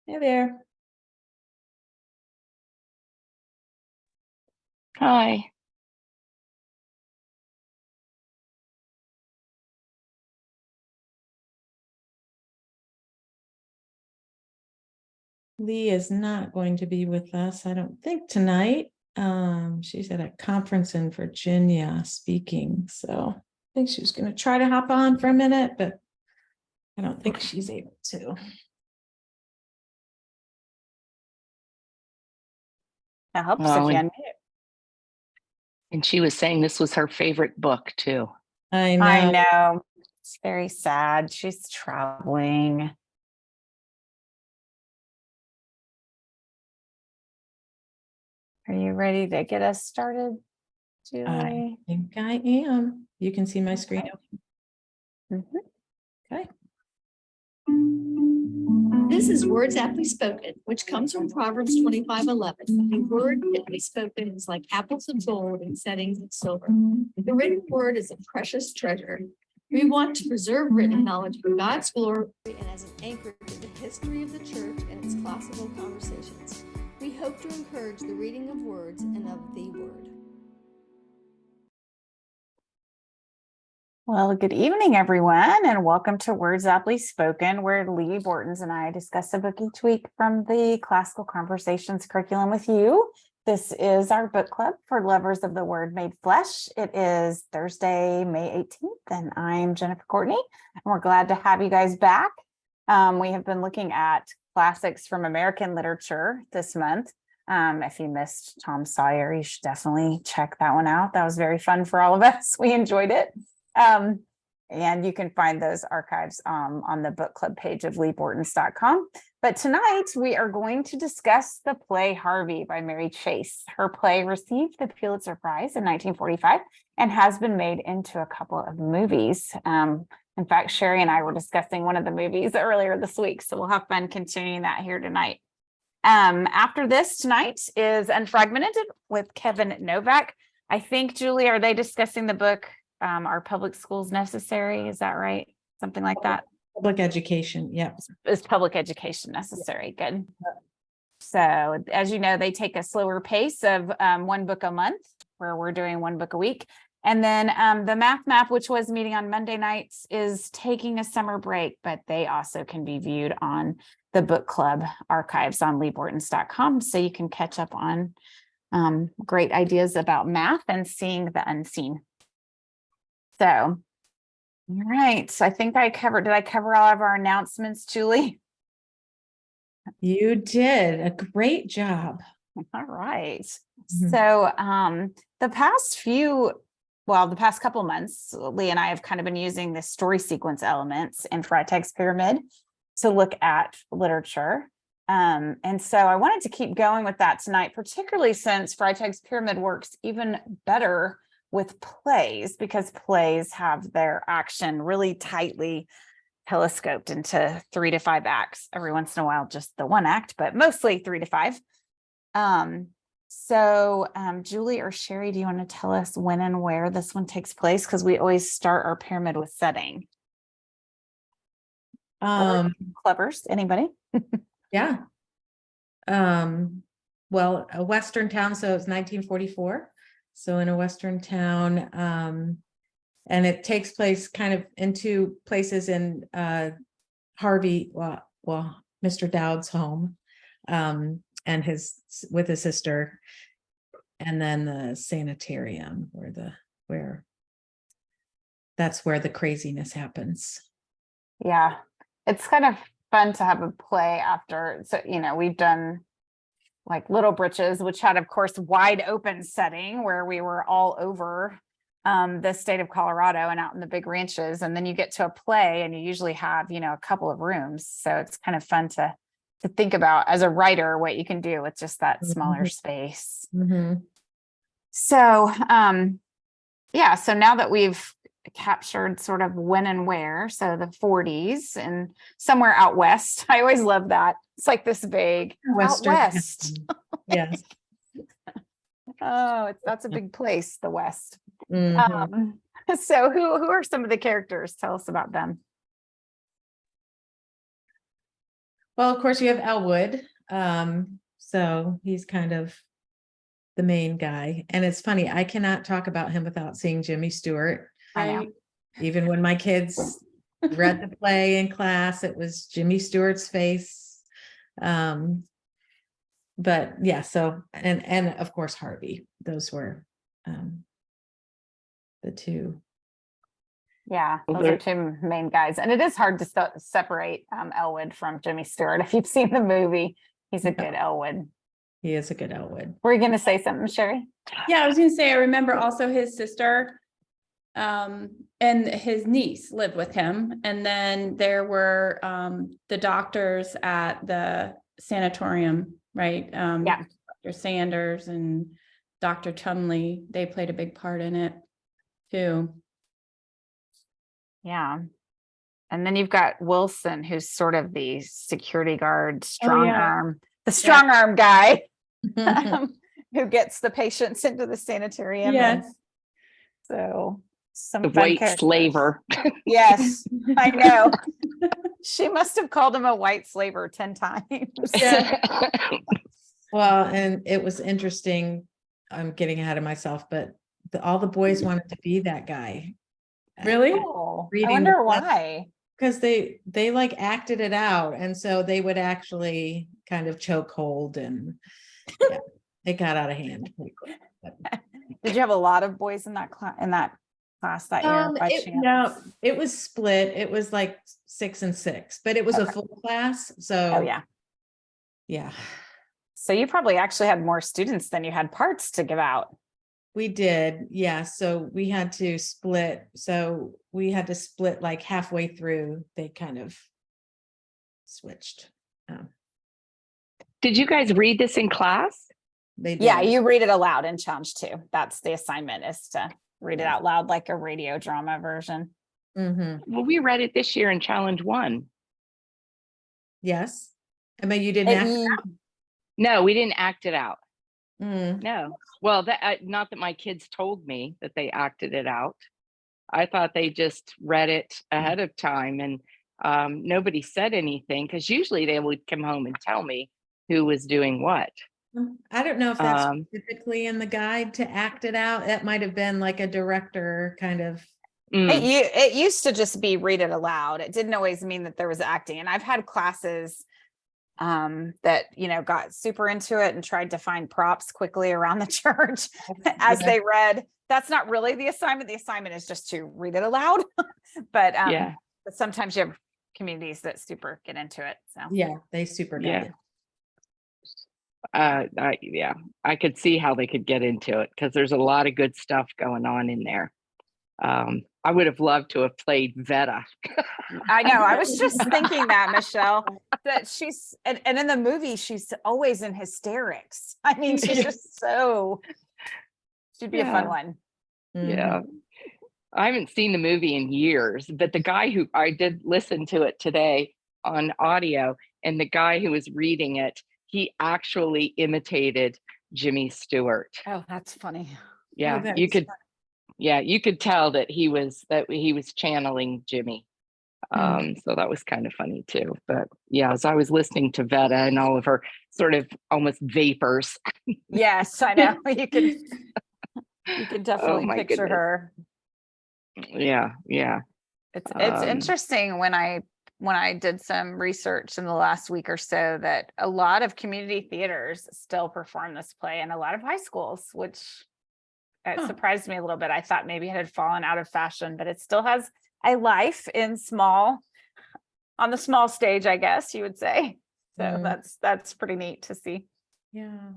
Hey there. Hi. Lee is not going to be with us, I don't think, tonight. She's at a conference in Virginia speaking, so I think she was going to try to hop on for a minute, but I don't think she's able to. That helps Oh, if you and, unmute. and she was saying this was her favorite book too. I know. I know. It's very sad. She's traveling. Are you ready to get us started, I Julie? think I am. You can see my screen. Okay. This is Words Aptly Spoken, which comes from Proverbs 25:11. The word aptly spoken is like apples of gold in settings of silver. The written word is a precious treasure. We want to preserve written knowledge for God's glory and as an anchor to the history of the church and its classical conversations. We hope to encourage the reading of words and of the word. Well, good evening, everyone, and welcome to Words Aptly Spoken, where Lee Bortons and I discuss a book each week from the Classical Conversations curriculum with you. This is our book club for lovers of the word made flesh. It is Thursday, May 18th, and I'm Jennifer Courtney, and we're glad to have you guys back. We have been looking at classics from American literature this month. If you missed Tom Sawyer, you should definitely check that one out. That was very fun for all of us. We enjoyed it. And you can find those archives on the book club page of lroy.com. But tonight we are going to discuss the play Harvey by Mary Chase. Her play received the Pulitzer Prize in 1945 and has been made into a couple of movies. In fact, Sherry and I were discussing one of the movies earlier this week, so we'll have fun continuing that here tonight. After this, tonight is Unfragmented with Kevin Novak. I think, Julie, are they discussing the book Are Public Schools Necessary? Is that right? Something like that. Public education. Yep. Is public education necessary? Good. So as you know, they take a slower pace of one book a month, where we're doing one book a week. And then the Math Map, which was meeting on Monday nights, is taking a summer break, but they also can be viewed on the book club archives on leebortons.com. So you can catch up on great ideas about math and seeing the unseen. So, all right. So I think did I cover all of our announcements, Julie? You did a great job. All right. Mhm. So the past couple months, Lee and I have kind of been using the story sequence elements in Freytag's pyramid to look at literature. And so I wanted to keep going with that tonight, particularly since Freytag's pyramid works even better with plays, because plays have their action really tightly telescoped into 3 to 5 acts. Every once in a while, just the one act, but mostly 3 to 5. Julie or Sherry, do you want to tell us when and where this one takes place? Because we always start our pyramid with setting. Clevers, anybody? Yeah. Well, a Western town, so it's 1944. So in a Western town, and it takes place kind of in two places in Harvey, Mr. Dowd's home, and with his sister, and then the sanitarium where that's where the craziness happens. Yeah, it's kind of fun to have a play after. So, we've done like Little Britches, which had, of course, wide open setting where we were all over the state of Colorado and out in the big ranches. And then you get to a play and you usually have, a couple of rooms. So it's kind of fun to think about as a writer what you can do with just that smaller space. Mm-hmm. So, so now that we've captured sort of when and where, so the 40s and somewhere out west. I always love that. It's like this vague Western, out west. Yes. That's a big place, the West. Mm-hmm. So who are some of the characters? Tell us about them. Well, of course, you have Elwood. So he's kind of the main guy. And it's funny, I cannot talk about him without seeing Jimmy Stewart. I know. Right. Even when my kids read the play in class, it was Jimmy Stewart's face. But yeah, so and of course Harvey. Those were the two. Yeah, Well, those are two main guys. And it is hard to separate Elwood from Jimmy Stewart. If you've seen the movie, he's a good Elwood. He is a good Elwood. Were you going to say something, Sherry? Yeah, I was gonna say, I remember also his sister and his niece lived with him. And then there were the doctors at the sanatorium, right? Yeah. Dr. Sanders and Dr. Chumley, they played a big part in it too. Yeah. And then you've got Wilson, who's sort of the security guard, strong yeah. arm, the strong arm guy who gets the patients into the sanitarium. Yes. And so some The fun white characters. slaver. Yes, I know. She must have called him a white slaver 10 times. Yeah. Well, and it was interesting. I'm getting ahead of myself, but all the boys wanted to be that guy. Really? Oh, I Reading wonder the- why. Because they like acted it out, and so they would actually kind of choke hold, and yeah, it got out of hand pretty quick. But, Did you have a lot of boys in that class that year by chance? no, it was split. It was like 6 and 6, but it was a Okay. full class. So Oh, yeah. yeah, So you probably actually had more students than you had parts to give out. we did. Yeah, so we had to split. So we had to split like halfway through. They kind of switched. Did you guys read this in class? They did. Yeah, you read it aloud in challenge 2. That's the assignment, is to read it out loud like a radio drama version. Mhm. Well, we read it this year in challenge 1. Yes. I mean, you didn't act. No, we didn't act it out. Mm. No. Well, that not that my kids told me that they acted it out. I thought they just read it ahead of time, and nobody said anything, because usually they would come home and tell me who was doing what. I don't know if that's Um, typically in the guide to act it out. That might have been like a director kind of. Mm, It used to just be read it aloud. It didn't always mean that there was acting. And I've had classes that, got super into it and tried to find props quickly around the church as Yeah. they read. That's not really the assignment. The assignment is just to read it aloud. But yeah. but sometimes you have communities that super get into it. So Yeah, they super got Yeah. it. Yeah, I could see how they could get into it, because there's a lot of good stuff going on in there. I would have loved to have played Veta. I know. I was just thinking that, Michelle, that she's and in the movie, she's always in hysterics. I mean, she's just she'd be a fun Yeah. one. Yeah. I haven't seen the movie in years, but the guy who I did listen to it today on audio, and the guy who was reading it, he actually imitated Jimmy Stewart. Oh, that's funny. Yeah, that you is could. Yeah, you could tell that he was channeling Jimmy. So that was kind of funny too. But yeah, as I was listening to Veta and all of her sort of almost vapors. Yes, I know. You can definitely my picture goodness. her. Yeah, yeah. It's Um, interesting when I did some research in the last week or so that a lot of community theaters still perform this play, and a lot of high schools, which it surprised me a little bit. I thought maybe it had fallen out of fashion, but it still has a life on the small stage, I guess you would say. So that's pretty neat to see. Yeah.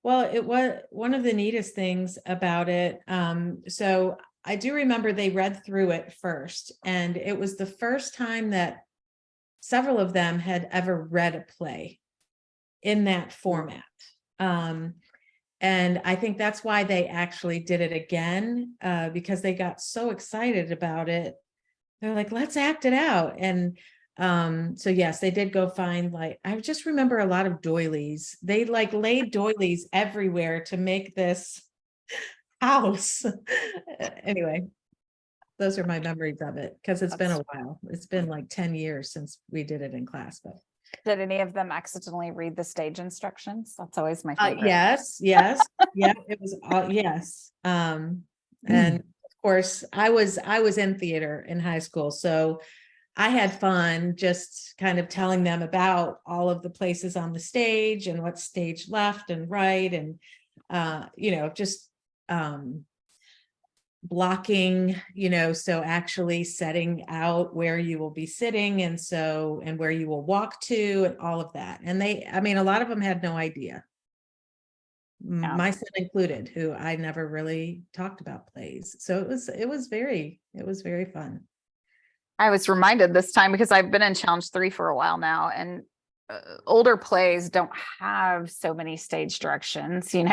Well, it was one of the neatest things about it. So I do remember they read through it first, and it was the first time that several of them had ever read a play in that format. And I think that's why they actually did it again, because they got so excited about it. They're like, let's act it out. And so yes, they did go find, like, I just remember a lot of doilies. They like laid doilies everywhere to make this house. Anyway, those are my memories of it, because it's been a while. It's been like 10 years since we did it in class, but Did any of them accidentally read the stage instructions? That's always my favorite. Yes, yeah, it was, yes. And of course, I was in theater in high school, so I had fun just kind of telling them about all of the places on the stage and what's stage left and right, and just blocking, so actually setting out where you will be sitting, and where you will walk to, and all of that. And a lot of them had no idea. My son included, who I never really talked about plays. So it was very fun. I was reminded this time because I've been in Challenge 3 for a while now, and older plays don't have so many stage directions. You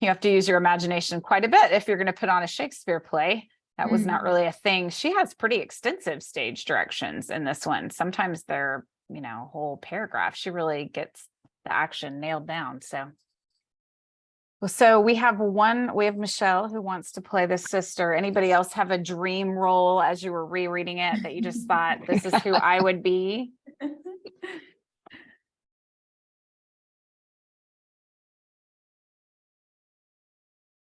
have to use your imagination quite a bit if you're going to put on a Shakespeare play. That was not really a thing. She has pretty extensive stage directions in this one. Sometimes they're, whole paragraph. She really gets the action nailed down. So we have Michelle who wants to play the sister. Anybody else have a dream role as you were rereading it that you just thought, this is who I would be?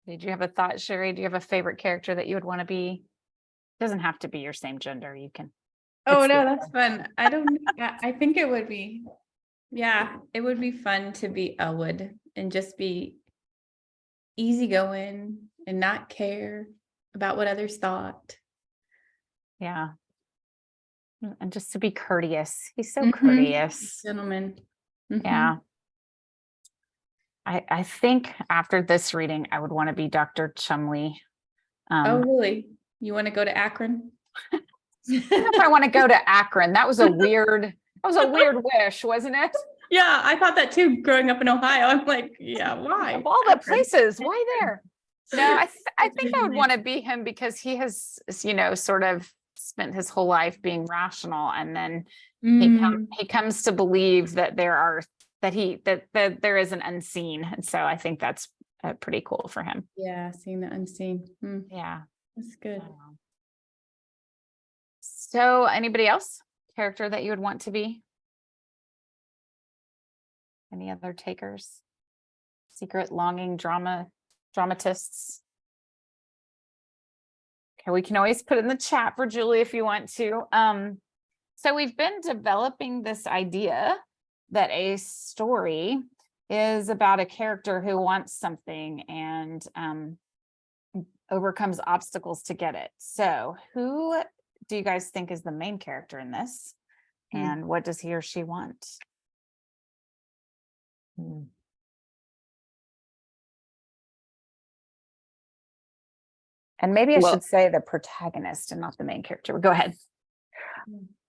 Did you have a thought, Sherry? Do you have a favorite character that you would want to be? Doesn't have to be your same gender. You can. Oh, no, that's fun. I don't, I think it would be, it would be fun to be Elwood and just be easygoing and not care about what others thought. Yeah. And just to be courteous. He's so courteous. Gentleman. Yeah. I think after this reading, I would want to be Dr. Chumley. Oh, really? You want to go to Akron? If I want to go to Akron, that was a weird wish, wasn't it? Yeah, I thought that too. Growing up in Ohio, I'm like, why? Of all the places, why there? No, I think I would want to be him because he has, sort of spent his whole life being rational, and then he comes to believe that there is an unseen, and so I think that's pretty cool for him. Yeah, seeing the unseen. Yeah, that's good. So, anybody else character that you would want to be? Any other takers? Secret longing dramatists? Okay, we can always put it in the chat for Julie if you want to. So we've been developing this idea that a story is about a character who wants something and overcomes obstacles to get it. So who do you guys think is the main character in this? And what does he or she want? And maybe I should say the protagonist and not the main character. But go ahead.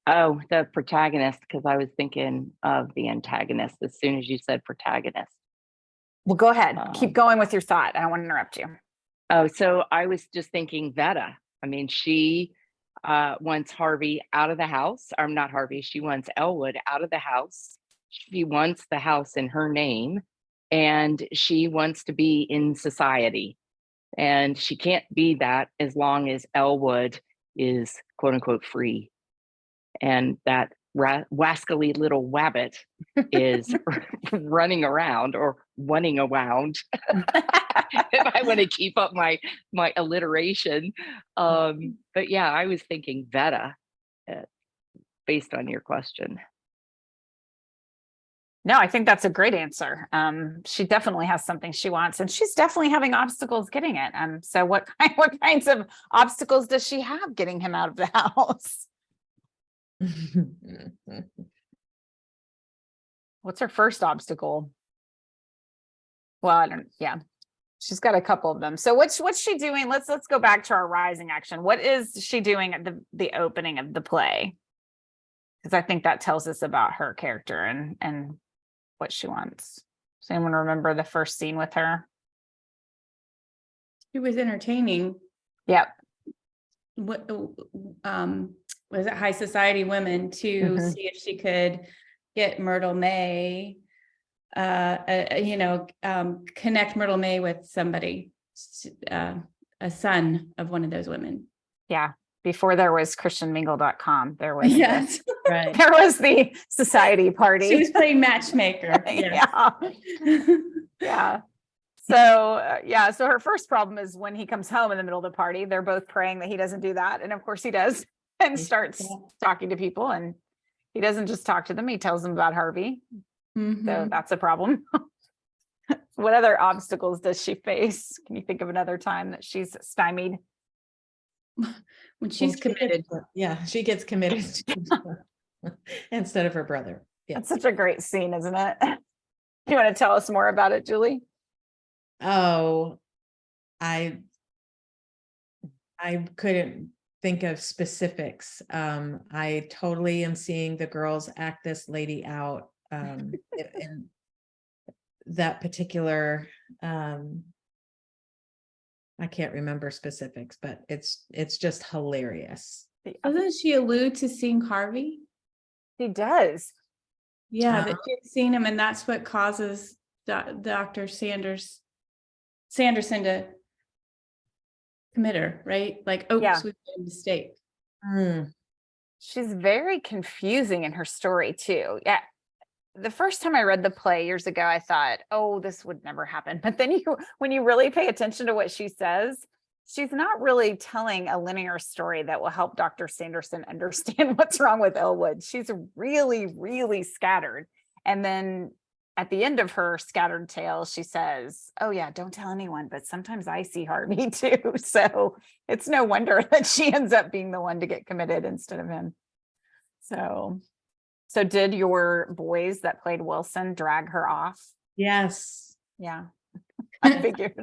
Oh, the protagonist, because I was thinking of the antagonist as soon as you said protagonist. Well, go ahead. Keep going with your thought. I don't want to interrupt you. Oh, so I was just thinking Veta. I mean, she wants Harvey out of the house. Or not Harvey. She wants Elwood out of the house. She wants the house in her name, and she wants to be in society. And she can't be that as long as Elwood is quote unquote free. And that wascally little wabbit is running around or running around. If I want to keep up my alliteration. But yeah, I was thinking Veta based on your question. No, I think that's a great answer. She definitely has something she wants, and she's definitely having obstacles getting it. So what kinds of obstacles does she have getting him out of the house? What's her first obstacle? Well, she's got a couple of them. So what's she doing? Let's go back to our rising action. What is she doing at the opening of the play? Because I think that tells us about her character and what she wants. Does anyone remember the first scene with her? She was entertaining. Yep. What was it, high society women to see if she could get Myrtle May, connect Myrtle May with somebody, a son of one of those women. Yeah. before there was christianmingle.com, there was Yes, Right. there was the society party. she was playing matchmaker. Yes. Yeah. Yeah. So, yeah. So her first problem is when he comes home in the middle of the party, they're both praying that he doesn't do that. And of course he does, and He starts does. talking to people. And he doesn't just talk to them, he tells them about Harvey. So Mhm. that's a problem. What other obstacles does she face? Can you think of another time that she's stymied? When she's Well, committed. Yeah, she gets committed instead of her brother. Yeah. That's such a great scene, isn't it? You want to tell us more about it, Julie? Oh, I couldn't think of specifics. I totally am seeing the girls act this lady out. In that particular, I can't remember specifics, but it's just hilarious. Doesn't she allude to seeing Harvey? He does. Yeah, that she had seen him, and that's what causes Dr. Sanderson to commit her, right? Like, oops, Yeah. we made a mistake. She's very confusing in her story too. Yeah. The first time I read the play years ago, I thought, oh, this would never happen. But then when you really pay attention to what she says, she's not really telling a linear story that will help Dr. Sanderson understand what's wrong with Elwood. She's really, really scattered. And then at the end of her scattered tale, she says, oh yeah, don't tell anyone, but sometimes I see Harvey too. So it's no wonder that she ends up being the one to get committed instead of him. So did your boys that played Wilson drag her off? Yes. Yeah, I figured.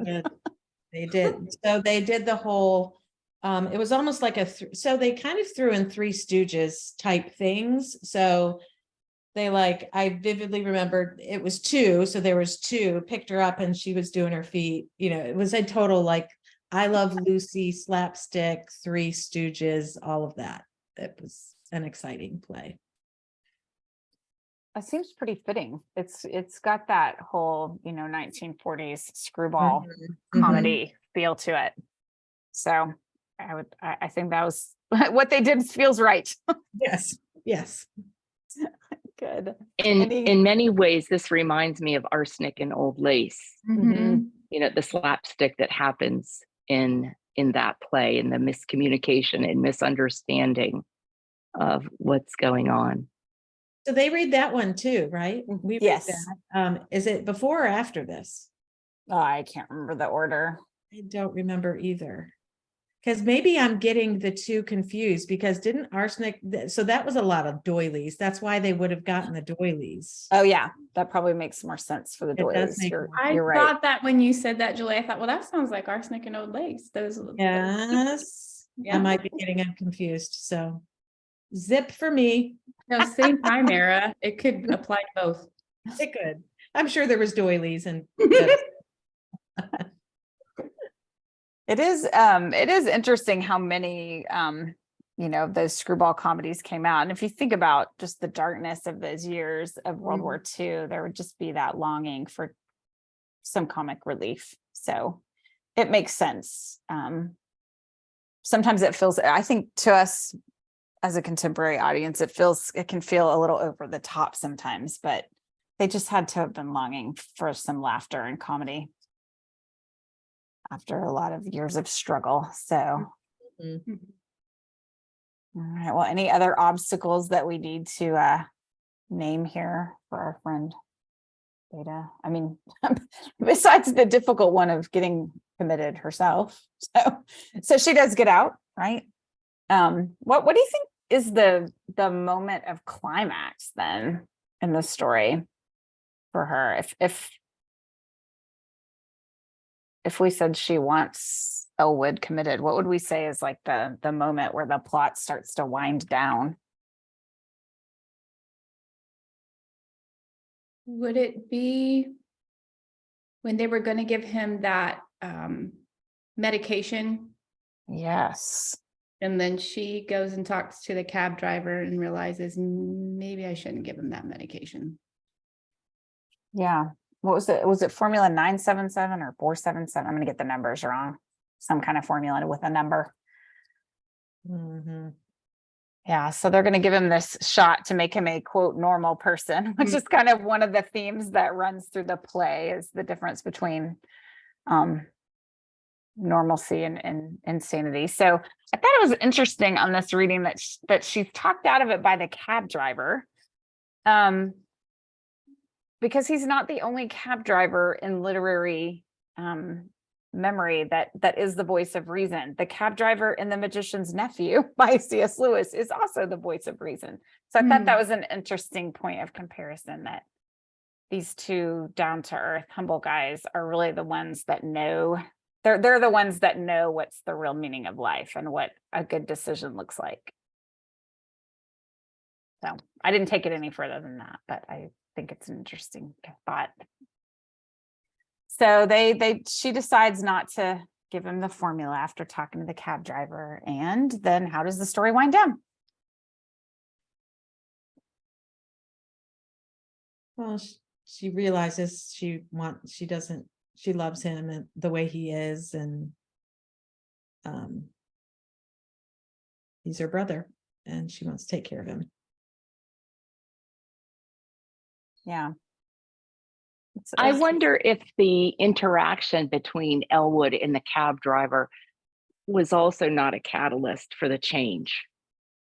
They did. So they did the whole, it was almost like so they kind of threw in Three Stooges type things. So they I vividly remembered it was two. So there was two, picked her up and she was doing her feet. It was a total I Love Lucy, slapstick, Three Stooges, all of that. It was an exciting play. That seems pretty fitting. It's got that whole, 1940s screwball comedy feel to it. So I think that was what they did feels right. Yes. Yes. Good. In many ways, this reminds me of Arsenic and Old Lace. Mhm. The slapstick that happens in that play, and the miscommunication and misunderstanding of what's going on. So they read that one too, right? We read Yes. that. Is it before or after this? Oh, I can't remember the order. I don't remember either. Because maybe I'm getting the two confused, because didn't Arsenic, so that was a lot of doilies. That's why they would have gotten the doilies. Oh yeah, that probably makes more sense for the It does doilies. make You're, more I you're right. thought that when you said that, Julie, I thought, well, that sounds like Arsenic and Old Lace. Those. Yes. Yeah. I might be getting them confused. So zip for me. No, same time era. It could apply to both. It could. I'm sure there was doilies and It is interesting how many those screwball comedies came out. And if you think about just the darkness of those years of World War II, there would just be that longing for some comic relief. So it makes sense. Sometimes it feels, I think to us as a contemporary audience, it can feel a little over the top sometimes, but they just had to have been longing for some laughter and comedy after a lot of years of struggle. So, all right. Well, any other obstacles that we need to name here for our friend Beta? I mean, besides the difficult one of getting committed herself. So she does get out, right? What do you think is the moment of climax then in the story for her? If we said she wants Elwood committed, what would we say is like the moment where the plot starts to wind down? Would it be when they were going to give him that medication, Yes. and then she goes and talks to the cab driver and realizes maybe I shouldn't give him that medication? Yeah. What was it? Was it formula 977 or 477? I'm going to get the numbers wrong. Some kind of formula with a number. Mhm. Yeah, so they're going to give him this shot to make him a quote normal person, which is kind of one of the themes that runs through the play, is the difference between normalcy and insanity. So I thought it was interesting on this reading that she's talked out of it by the cab driver. Because he's not the only cab driver in literary memory that is the voice of reason. The cab driver in The Magician's Nephew by C.S. Lewis is also the voice of reason. So I thought that was an interesting point of comparison, that these two down-to-earth, humble guys are really the ones that know, they're the ones that know what's the real meaning of life and what a good decision looks like. So I didn't take it any further than that, but I think it's an interesting thought. So she decides not to give him the formula after talking to the cab driver. And then how does the story wind down? Well, she realizes she loves him and the way he is, and he's her brother, and she wants to take care of him. Yeah. I wonder if the interaction between Elwood and the cab driver was also not a catalyst for the change,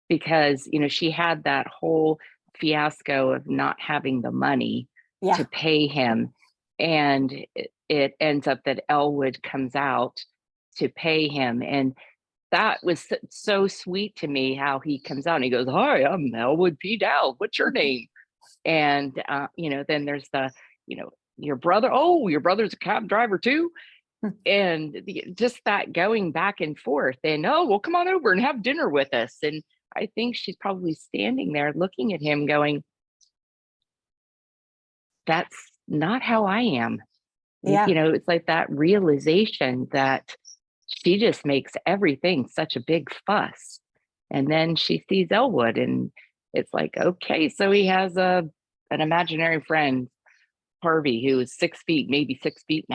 because, you know, she had that whole fiasco of not having the money to pay him. And it ends up that Elwood comes out to pay him. And that was so sweet to me, how he comes out and he goes, "Hi, I'm Elwood P. Dowd. What's your name?" And, you know, then there's the, you know, your brother's a cab driver too. And just that going back and forth, and, "Oh, well, come on over and have dinner with us." And I think she's probably standing there looking at him going, that's not how I am. Yeah. You know, it's like that realization that she just makes everything such a big fuss. And then she sees Elwood and it's like, okay, so he has an imaginary friend, Harvey, who is 6 feet, maybe 6.5 feet.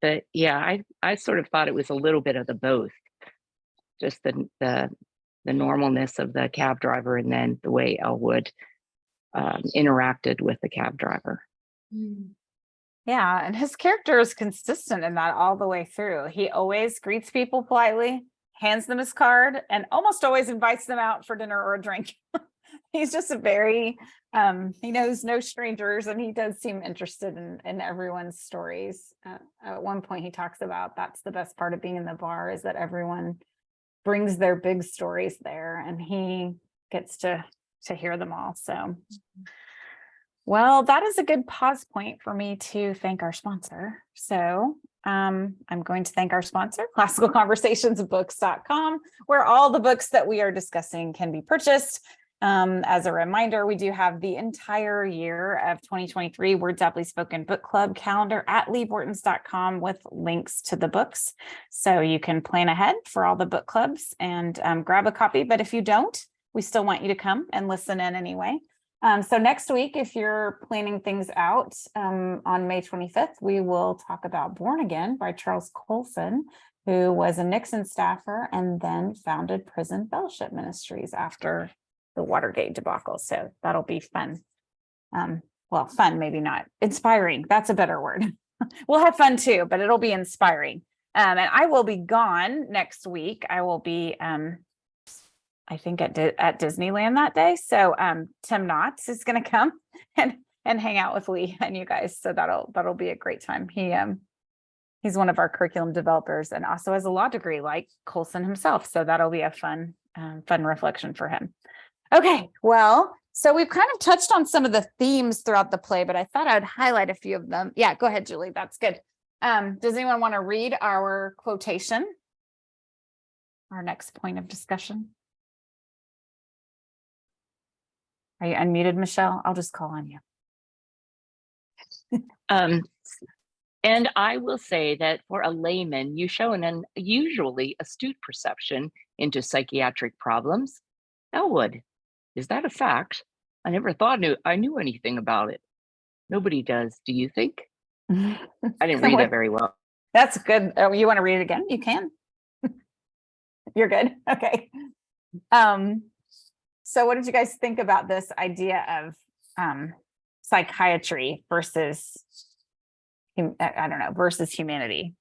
But yeah, I sort of thought it was a little bit of the both, just the normalness of the cab driver and then the way Elwood interacted with the cab driver. Yeah, and his character is consistent in that all the way through. He always greets people politely, hands them his card, and almost always invites them out for dinner or a drink. He's just a very, he knows no strangers, and he does seem interested in everyone's stories. At one point he talks about that's the best part of being in the bar, is that everyone brings their big stories there and he gets to hear them all. So, well, that is a good pause point for me to thank our sponsor. So I'm going to thank our sponsor, classicalconversationsbooks.com, where all the books that we are discussing can be purchased. As a reminder, we do have the entire year of 2023 Words Aptly Spoken Book Club calendar at leebortons.com with links to the books. So you can plan ahead for all the book clubs and grab a copy. But if you don't, we still want you to come and listen in anyway. So next week, if you're planning things out, on May 25th, we will talk about Born Again by Charles Colson, who was a Nixon staffer and then founded Prison Fellowship Ministries after the Watergate debacle. So that'll be fun. Well, fun, maybe not. Inspiring. That's a better word. We'll have fun too, but it'll be inspiring. And I will be gone next week. I will be, I think at Disneyland that day. So Tim Knotts is going to come and hang out with Lee and you guys. So that'll be a great time. He's one of our curriculum developers and also has a law degree like Colson himself. So that'll be a fun reflection for him. Okay, well, so we've kind of touched on some of the themes throughout the play, but I thought I'd highlight a few of them. Yeah, go ahead, Julie. That's good. Does anyone want to read our quotation? Our next point of discussion? Are you unmuted, Michelle? I'll just call on you. And I will say that for a layman, you show an unusually astute perception into psychiatric problems. Elwood, is that a fact? I never thought I knew anything about it. Nobody does, do you think? I didn't read it very well. That's good. Oh, you want to read it again? You can. You're good. Okay. So what did you guys think about this idea of psychiatry versus I don't know, versus humanity?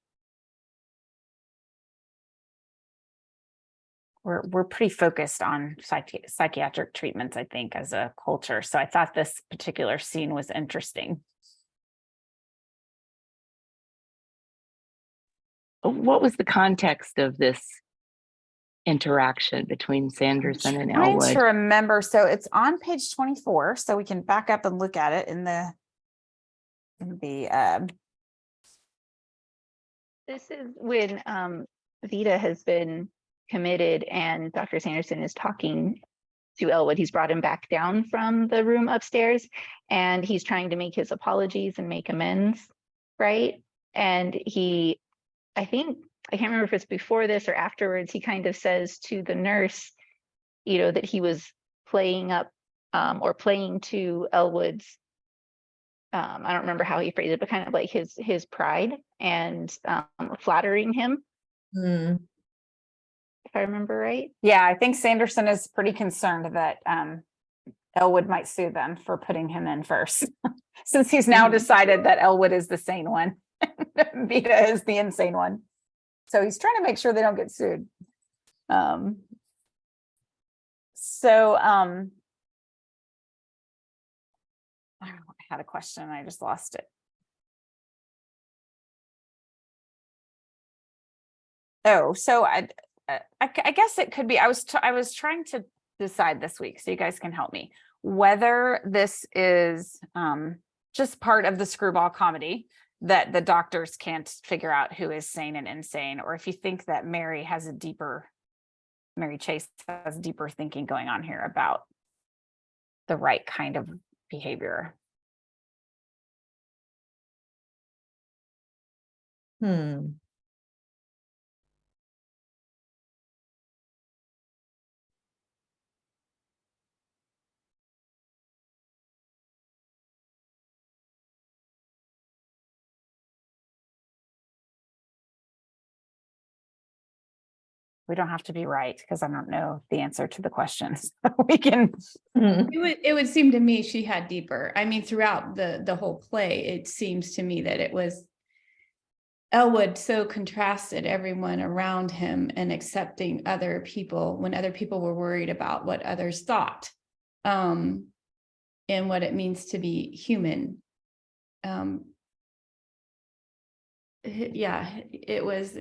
We're pretty focused on psychiatric treatments, I think, as a culture. So I thought this particular scene was interesting. What was the context of this interaction between Sanderson and Trying Elwood? to remember. So it's on page 24. So we can back up and look at it in the This is when Vita has been committed and Dr. Sanderson is talking to Elwood. He's brought him back down from the room upstairs and he's trying to make his apologies and make amends, right? And I think, I can't remember if it's before this or afterwards, he kind of says to the nurse, you know, that he was playing up or playing to Elwood's, I don't remember how he phrased it, but kind of like his pride and flattering him. Hmm. If I remember right. Yeah, I think Sanderson is pretty concerned that Elwood might sue them for putting him in first, since he's now decided that Elwood is the sane one. Vita is the insane one. So he's trying to make sure they don't get sued. I had a question, I just lost it. Oh, so I guess it could be, I was trying to decide this week, so you guys can help me, whether this is just part of the screwball comedy that the doctors can't figure out who is sane and insane, or if you think that Mary Chase has deeper thinking going on here about the right kind of behavior. Hmm. We don't have to be right, because I don't know the answer to the questions. We can. Hmm. It would seem to me she had deeper. I mean, throughout the whole play, it seems to me that it was Elwood so contrasted everyone around him and accepting other people when other people were worried about what others thought, and what it means to be human. Yeah, it was,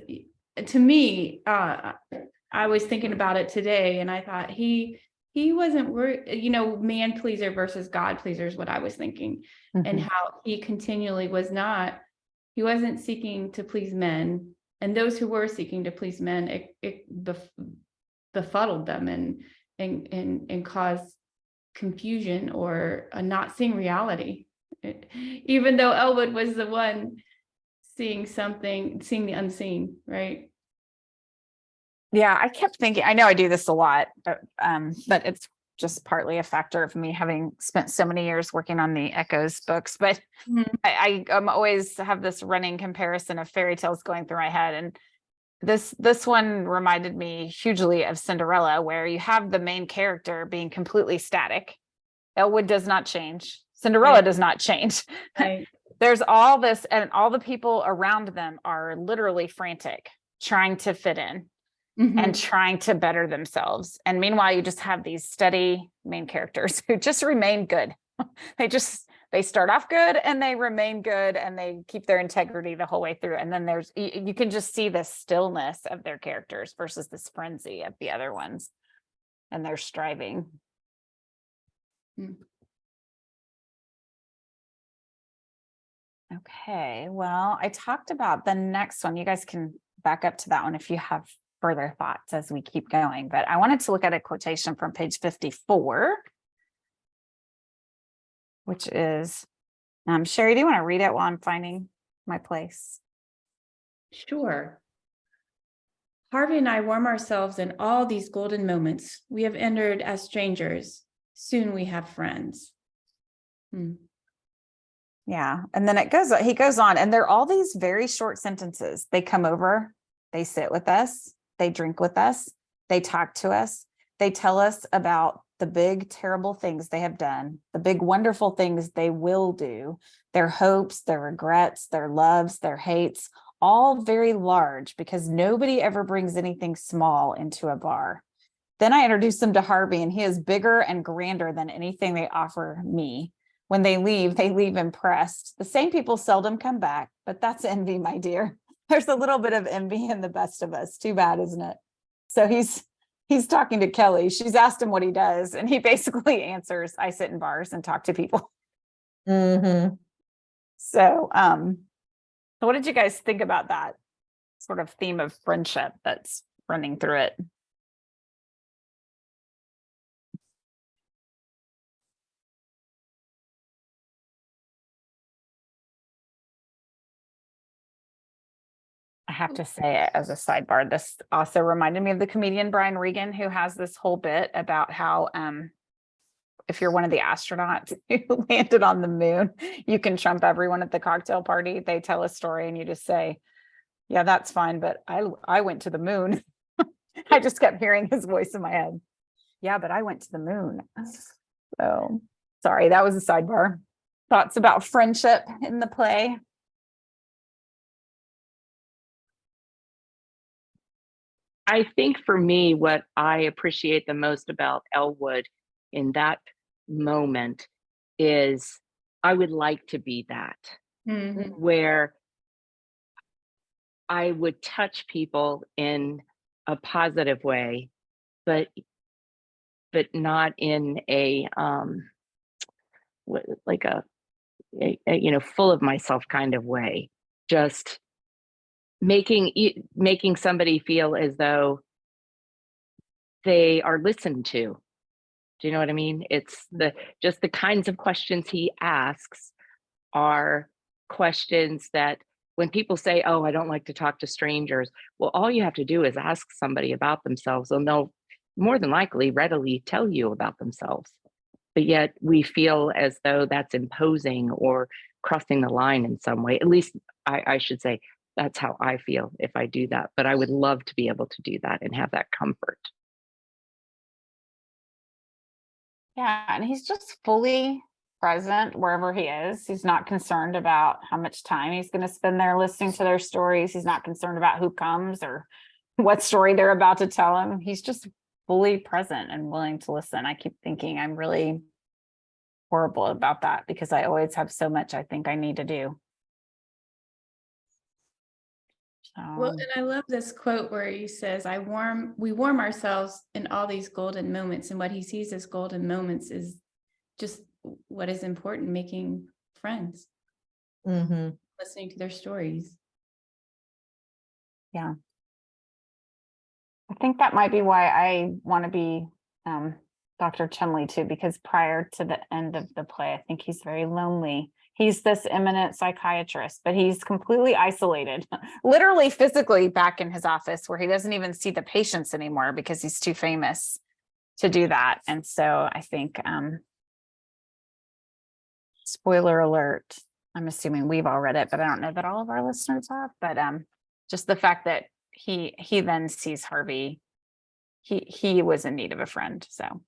to me, I was thinking about it today and I thought he wasn't worried, you know, man pleaser versus God pleaser is what I was thinking. And how he continually he wasn't seeking to please men, and those who were seeking to please men, it befuddled them and caused confusion or not seeing reality. Even though Elwood was the one seeing the unseen, right? Yeah, I kept thinking, I know I do this a lot, but it's just partly a factor of me having spent so many years working on the Echoes books. But I always have this running comparison of fairy tales going through my head. And this one reminded me hugely of Cinderella, where you have the main character being completely static. Elwood does not change. Cinderella does not change. Right. There's all this, and all the people around them are literally frantic, trying to fit in. And trying to better themselves. And meanwhile, you just have these steady main characters who just remain good. They start off good and they remain good and they keep their integrity the whole way through. And then you can just see the stillness of their characters versus this frenzy of the other ones and their striving. Okay, well, I talked about the next one. You guys can back up to that one if you have further thoughts as we keep going, but I wanted to look at a quotation from page 54, which is, Sherry, do you want to read it while I'm finding my place? Sure. Harvey and I warm ourselves in all these golden moments. We have entered as strangers. Soon we have friends. Yeah, and then he goes on, and they're all these very short sentences. They come over, they sit with us, they drink with us, They talk to us. They tell us about the big, terrible things they have done, the big, wonderful things they will do, their hopes, their regrets, their loves, their hates, all very large because nobody ever brings anything small into a bar. Then I introduce them to Harvey, and he is bigger and grander than anything they offer me. When they leave impressed. The same people seldom come back, but that's envy, my dear. There's a little bit of envy in the best of us. Too bad, isn't it? So he's talking to Kelly. She's asked him what he does, and he basically answers, I sit in bars and talk to people. Mm-hmm. So what did you guys think about that sort of theme of friendship that's running through it? I have to say, as a sidebar, this also reminded me of the comedian Brian Regan, who has this whole bit about how if you're one of the astronauts who landed on the moon, you can trump everyone at the cocktail party. They tell a story and you just say, yeah, that's fine, but I went to the moon. I just kept hearing his voice in my head. Yeah, but I went to the moon. So sorry, that was a sidebar. Thoughts about friendship in the play? I think for me, what I appreciate the most about Elwood in that moment is I would like to be that, where I would touch people in a positive way, but not in a like a you know, full of myself kind of way. Just making somebody feel as though they are listened to. Do you know what I mean? It's just the kinds of questions he asks are questions that when people say, oh, I don't like to talk to strangers, well, all you have to do is ask somebody about themselves and they'll more than likely readily tell you about themselves. But yet we feel as though that's imposing or crossing the line in some way. At least I should say that's how I feel if I do that. But I would love to be able to do that and have that comfort. Yeah, and he's just fully present wherever he is. He's not concerned about how much time he's going to spend there listening to their stories. He's not concerned about who comes or what story they're about to tell him. He's just fully present and willing to listen. I keep thinking I'm really horrible about that because I always have so much I think I need to do. Well, and I love this quote where he says, we warm ourselves in all these golden moments. And what he sees as golden moments is just what is important, making friends, listening to their stories. Yeah. I think that might be why I want to be Dr. Chumley too, because prior to the end of the play, I think he's very lonely. He's this eminent psychiatrist, but he's completely isolated, literally physically back in his office where he doesn't even see the patients anymore because he's too famous to do that. And so I think, spoiler alert, I'm assuming we've all read it, but I don't know that all of our listeners have, but just the fact that he then sees Harvey, he was in need of a friend. So.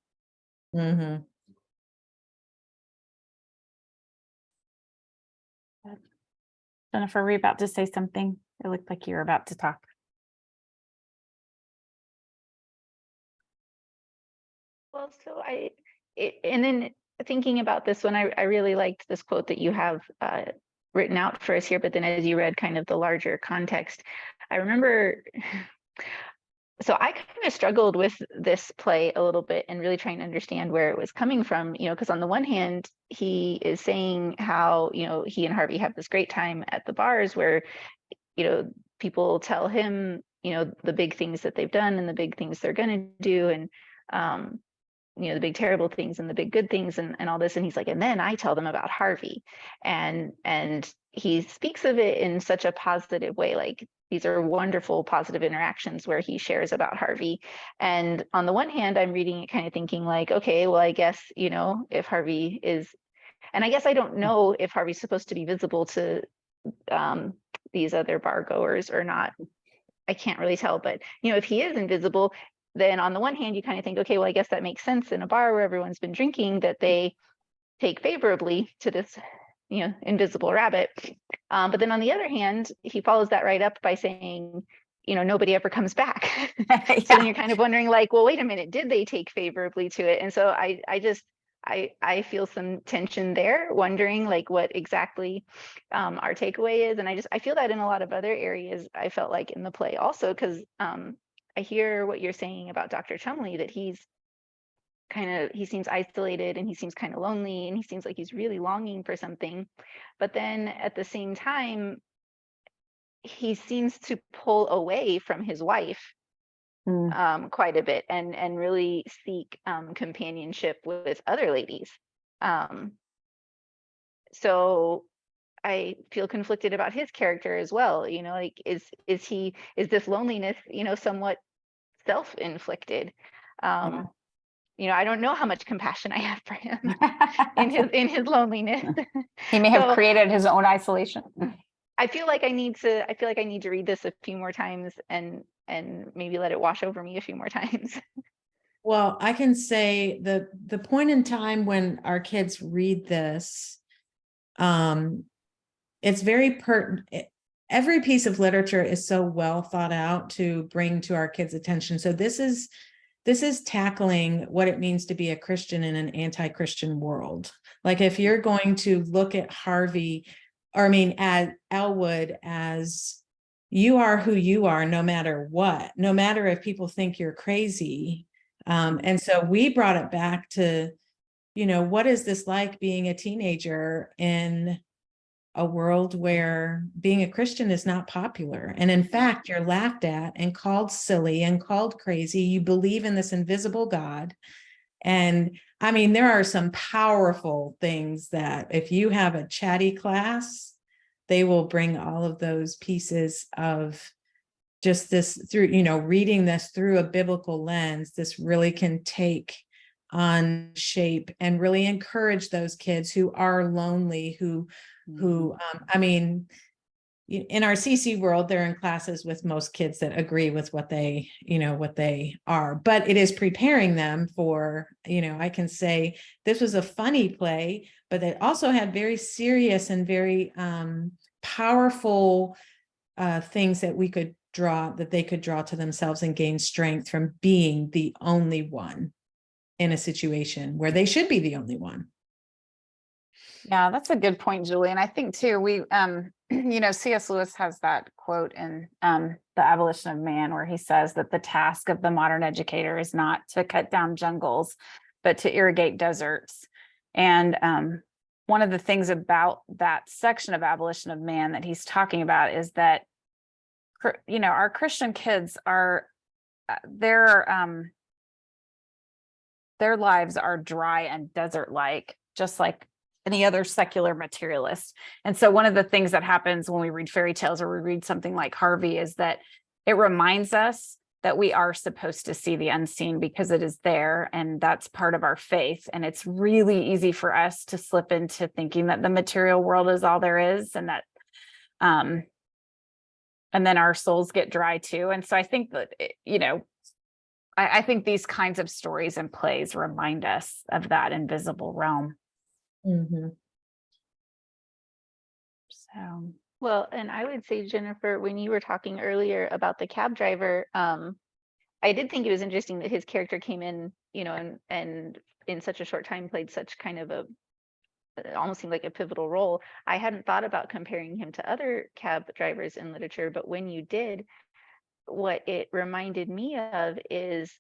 Jennifer, were you about to say something? It looked like you were about to talk. Well, so and then thinking about this one, I really liked this quote that you have written out for us here, but then as you read kind of the larger context, I remember, so I kind of struggled with this play a little bit and really trying to understand where it was coming from, you know, because on the one hand, he is saying how, you know, he and Harvey have this great time at the bars where, you know, people tell him, you know, the big things that they've done and the big things they're going to do. And, you know, the big terrible things and the big good things and all this. And he's like, and then I tell them about Harvey. And he speaks of it in such a positive way, like these are wonderful, positive interactions where he shares about Harvey. And on the one hand, I'm reading it kind of thinking like, okay, well, I guess, you know, if Harvey is, and I guess I don't know if Harvey's supposed to be visible to these other bar goers or not. I can't really tell, but, you know, if he is invisible, then on the one hand, you kind of think, okay, well, I guess that makes sense in a bar where everyone's been drinking, that they take favorably to this, invisible rabbit. But then on the other hand, he follows that right up by saying, nobody ever comes back. So then you're kind of wondering, like, well, wait a minute, did they take favorably to it? And so I feel some tension there, wondering like what exactly our takeaway is. And I feel that in a lot of other areas, I felt like in the play also, because I hear what you're saying about Dr. Chumley, that he seems isolated and he seems kind of lonely and he seems like he's really longing for something. But then at the same time, he seems to pull away from his wife quite a bit and really seek companionship with other ladies. So I feel conflicted about his character as well. Like is this loneliness, somewhat self-inflicted? I don't know how much compassion I have for him in his loneliness. He may have So created his own isolation. I feel like I need to read this a few more times and maybe let it wash over me a few more times. Well, I can say the point in time when our kids read this, it's very pertinent. Every piece of literature is so well thought out to bring to our kids' attention. So this is tackling what it means to be a Christian in an anti-Christian world. Like if you're going to look at Harvey, at Elwood as you are who you are, no matter what, no matter if people think you're crazy. And so we brought it back to, what is this like being a teenager in a world where being a Christian is not popular. And in fact, you're laughed at and called silly and called crazy. You believe in this invisible God. And there are some powerful things that if you have a chatty class, they will bring all of those pieces of just this through, reading this through a biblical lens. This really can take on shape and really encourage those kids who are lonely, who in our CC world, they're in classes with most kids that agree with what they are, but it is preparing them for, I can say this was a funny play, but it also had very serious and very powerful things that they could draw to themselves and gain strength from being the only one in a situation where they should be the only one. Yeah, that's a good point, Julie. And I think too, we, C.S. Lewis has that quote in The Abolition of Man, where he says that the task of the modern educator is not to cut down jungles, but to irrigate deserts. And one of the things about that section of Abolition of Man that he's talking about is that, our Christian kids are, their lives are dry and desert-like, just like any other secular materialist. And so one of the things that happens when we read fairy tales or we read something like Harvey is that it reminds us that we are supposed to see the unseen because it is there, and that's part of our faith. And it's really easy for us to slip into thinking that the material world is all there is, and that and then our souls get dry too. And so I think that, I think these kinds of stories and plays remind us of that invisible realm. Mm-hmm. So, Well, and I would say, Jennifer, when you were talking earlier about the cab driver, I did think it was interesting that his character came in, and in such a short time played such kind of it almost seemed like a pivotal role. I hadn't thought about comparing him to other cab drivers in literature, but when you did, what it reminded me of is,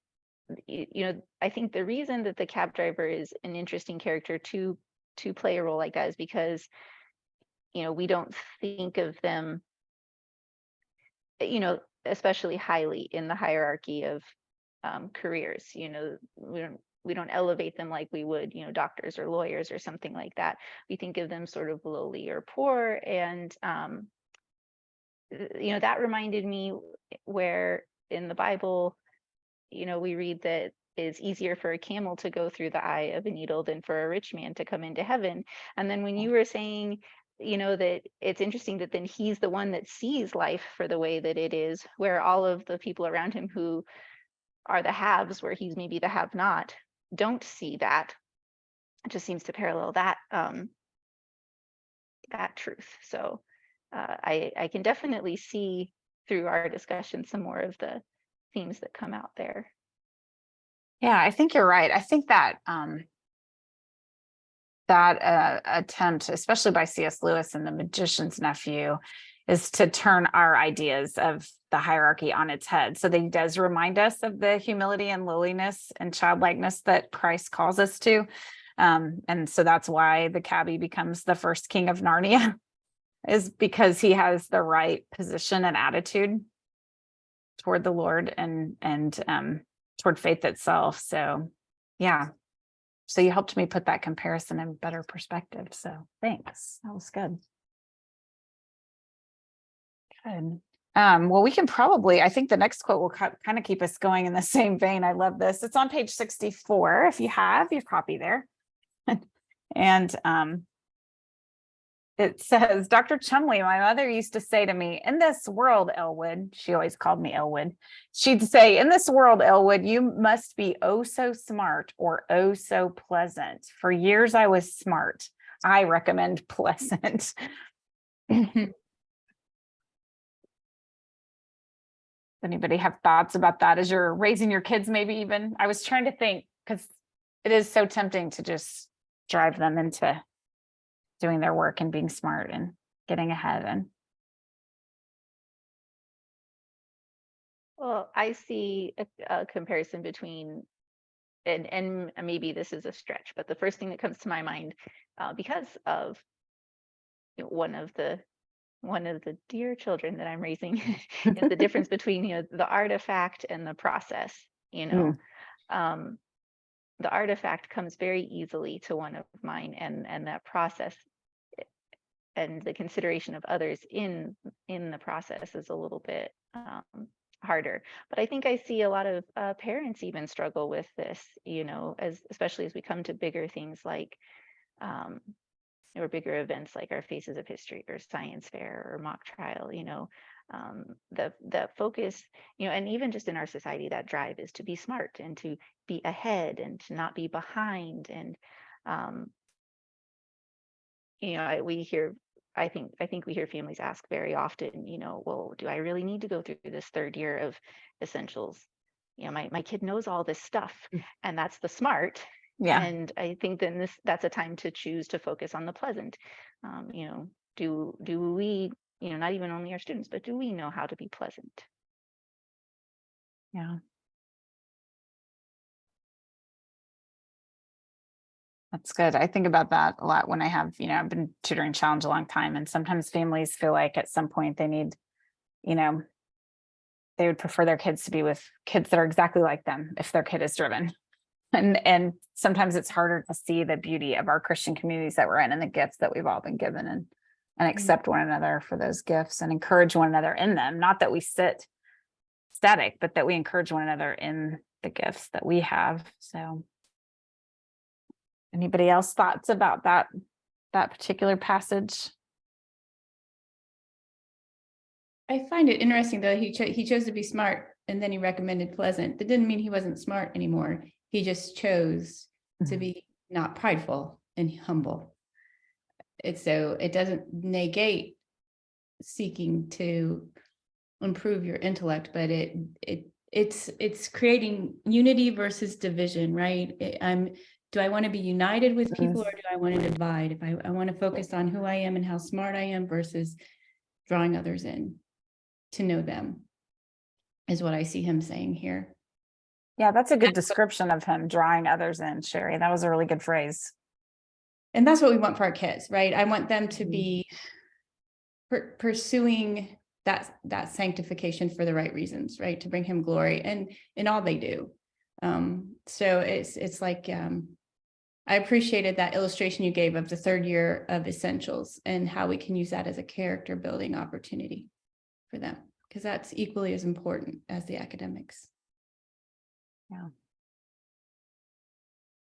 I think the reason that the cab driver is an interesting character to play a role like that is because, we don't think of them, especially highly in the hierarchy of careers. We don't elevate them like we would, doctors or lawyers or something like that. We think of them sort of lowly or poor. And, that reminded me where in the Bible, we read that it's easier for a camel to go through the eye of a needle than for a rich man to come into heaven. And then when you were saying, that it's interesting that then he's the one that sees life for the way that it is, where all of the people around him who are the haves, where he's maybe the have not, don't see that. It just seems to parallel that that truth. So I can definitely see through our discussion some more of the themes that come out there. Yeah, I think you're right. I think that that attempt, especially by C.S. Lewis and The Magician's Nephew, is to turn our ideas of the hierarchy on its head. So that he does remind us of the humility and lowliness and childlikeness that Christ calls us to. And so that's why the cabbie becomes the first king of Narnia, is because he has the right position and attitude toward the Lord and toward faith itself. So yeah. So you helped me put that comparison in better perspective. So thanks. That was good. Good. Well, we can probably, I think the next quote will kind of keep us going in the same vein. I love this. It's on page 64, if you have your copy there. And it says, Dr. Chumley, my mother used to say to me, in this world, Elwood, she always called me Elwood. She'd say, in this world, Elwood, you must be oh so smart or oh so pleasant. For years I was smart. I recommend pleasant. Anybody have thoughts about that as you're raising your kids? Maybe even, I was trying to think, because it is so tempting to just drive them into doing their work and being smart and getting ahead. And Well, I see a comparison between, and maybe this is a stretch, but the first thing that comes to my mind, because of one of the dear children that I'm raising, is the difference between the artifact and the process. The artifact comes very easily to one of mine, and that process and the consideration of others in the process is a little bit harder. But I think I see a lot of parents even struggle with this, especially as we come to bigger things like or bigger events like our Faces of History or Science Fair or mock trial. The focus, and even just in our society, that drive is to be smart and to be ahead and to not be behind. And I think we hear families ask very often, well, do I really need to go through this third year of essentials? My kid knows all this stuff, and that's the smart. yeah, And I think then that's a time to choose to focus on the pleasant. Do we, not even only our students, but do we know how to be pleasant? yeah. That's good. I think about that a lot when I have, I've been tutoring challenge a long time, and sometimes families feel like at some point they need, they would prefer their kids to be with kids that are exactly like them if their kid is driven. And sometimes it's harder to see the beauty of our Christian communities that we're in and the gifts that we've all been given, and accept one another for those gifts and encourage one another in them. Not that we sit static, but that we encourage one another in the gifts that we have. So anybody else thoughts about that particular passage? I find it interesting though, he chose to be smart and then he recommended pleasant. That didn't mean he wasn't smart anymore. He just chose to be not prideful and humble. So it doesn't negate seeking to improve your intellect, but it's creating unity versus division, right? Do I want to be united with people, or do I want to divide? If I want to focus on who I am and how smart I am versus drawing others in to know them, is what I see him saying here. Yeah, that's a good description of him, drawing others in, Sherry. That was a really good phrase. And that's what we want for our kids, right? I want them to be pursuing that sanctification for the right reasons, right? To bring him glory and in all they do. So it's like, I appreciated that illustration you gave of the third year of essentials and how we can use that as a character building opportunity for them, because that's equally as important as the academics. Yeah.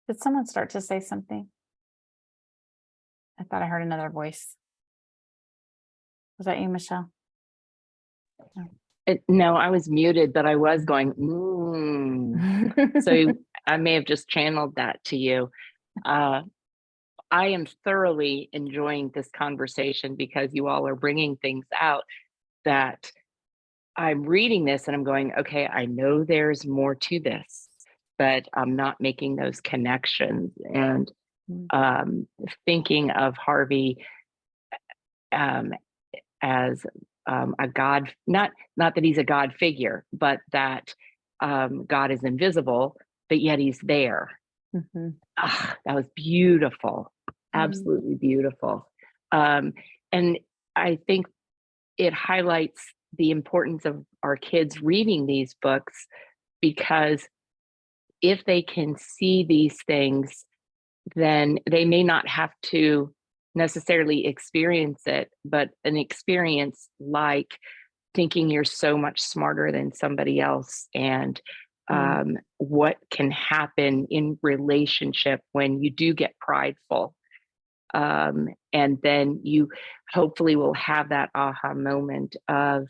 Did someone start to say something? I thought I heard another voice. Was that you, Michelle? No. No, I was muted, but I was going, So I may have just channeled that to you. I am thoroughly enjoying this conversation because you all are bringing things out that I'm reading this and I'm going, okay, I know there's more to this, but I'm not making those connections. And thinking of Harvey as a God, not that he's a God figure, but that God is invisible, but yet he's there. That was beautiful, absolutely beautiful. And I think it highlights the importance of our kids reading these books, because if they can see these things, then they may not have to necessarily experience it, but an experience like thinking you're so much smarter than somebody else, and what can happen in relationship when you do get prideful. And then you hopefully will have that aha moment of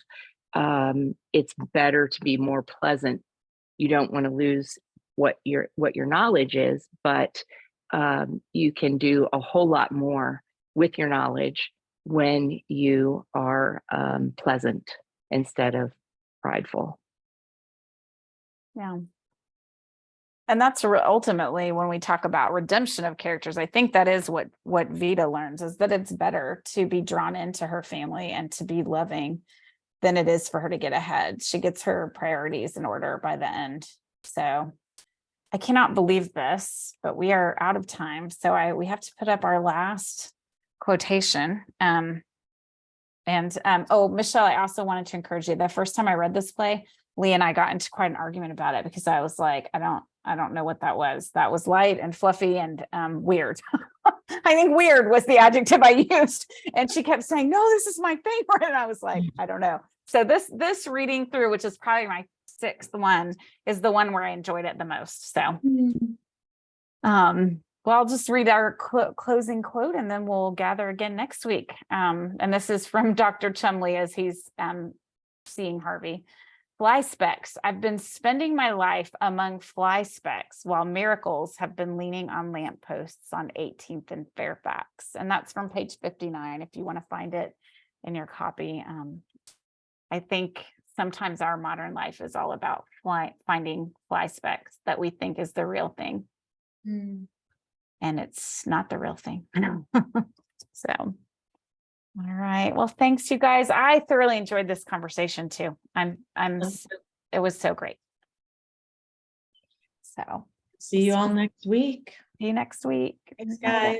it's better to be more pleasant. You don't want to lose what your knowledge is, but you can do a whole lot more with your knowledge when you are pleasant instead of prideful. Yeah. And that's ultimately when we talk about redemption of characters, I think that is what Vita learns, is that it's better to be drawn into her family and to be loving than it is for her to get ahead. She gets her priorities in order by the end. So I cannot believe this, but we are out of time. So we have to put up our last quotation. Oh, Michelle, I also wanted to encourage you. The first time I read this play, Lee and I got into quite an argument about it because I was like, I don't know what that was. That was light and fluffy and weird. I think weird was the adjective I used. And she kept saying, no, this is my favorite. And I was like, I don't know. So this reading through, which is probably my sixth one, is the one where I enjoyed it the most. So well, I'll just read our closing quote and then we'll gather again next week. And this is from Dr. Chumley as he's seeing Harvey. Fly specks. I've been spending my life among fly specks while miracles have been leaning on lampposts on 18th and Fairfax. And that's from page 59 if you want to find it in your copy. I think sometimes our modern life is all about finding fly specks that we think is the real thing. And it's not the real thing. So, all right. Well, thanks you guys. I thoroughly enjoyed this conversation too. It was so great. So See you all next week. see you next week. Thanks, guys.